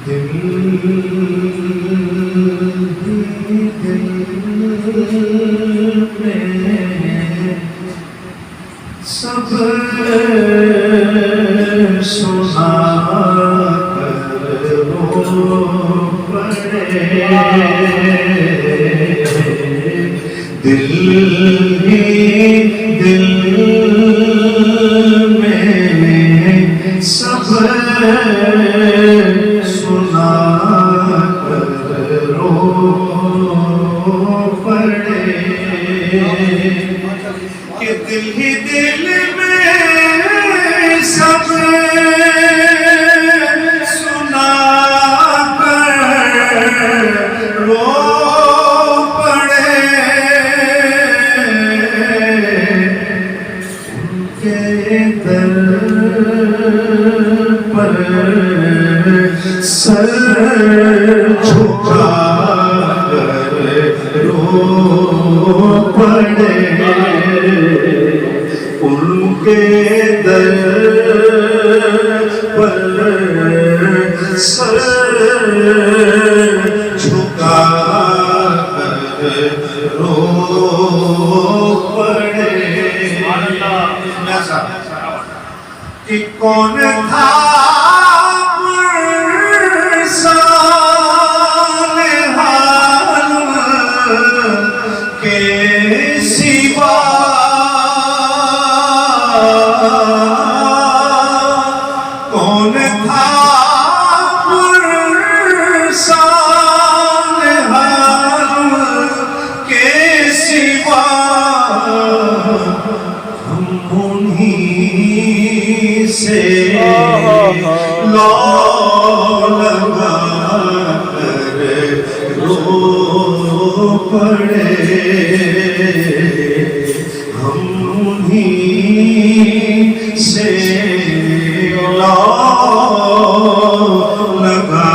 دل میں سب سنا کر رو پڑے، دل میں سب سنا کر رو پڑے، کہ دل ہی دل میں سب سنا کر رو پڑے، ان کے در پر سر جھکا کر رو پڑے، ان کے در پر سر جھکا کر رو پڑے، کہ کون تھا سے لو لگا کر رو پڑے، ہم انہیں سے لو لگا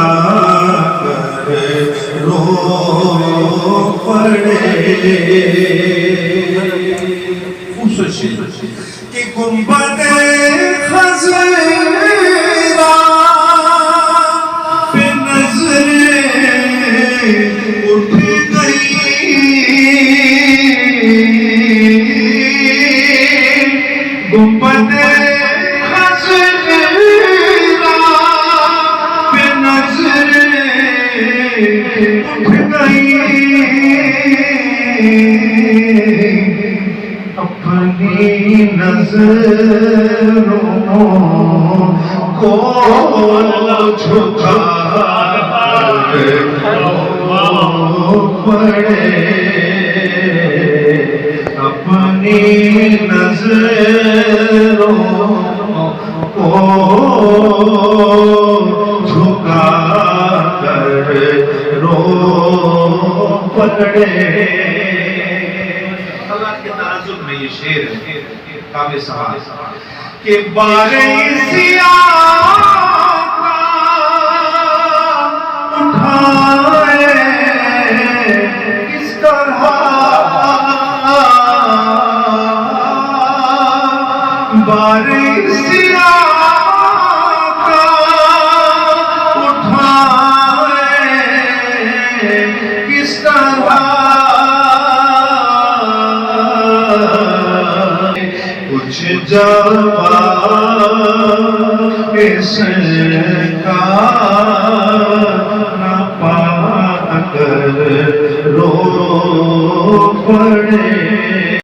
کر رو پڑے، کہ گنبد گنبد خضرا پہ نظر اٹھ گئی، اپنی نظروں کو جھکا کر رو پڑے، اپنی نظروں کو جھکا کر رو پڑے۔ اللہ کے تنزل میں یہ شعر ہے کامل صاحب کہ بارے سیاہ کا اٹھائے کس طرح، بارے سیاہ کا اٹھائے کس طرح، کچھ جواب اس کا نہ پا کر رو پڑے۔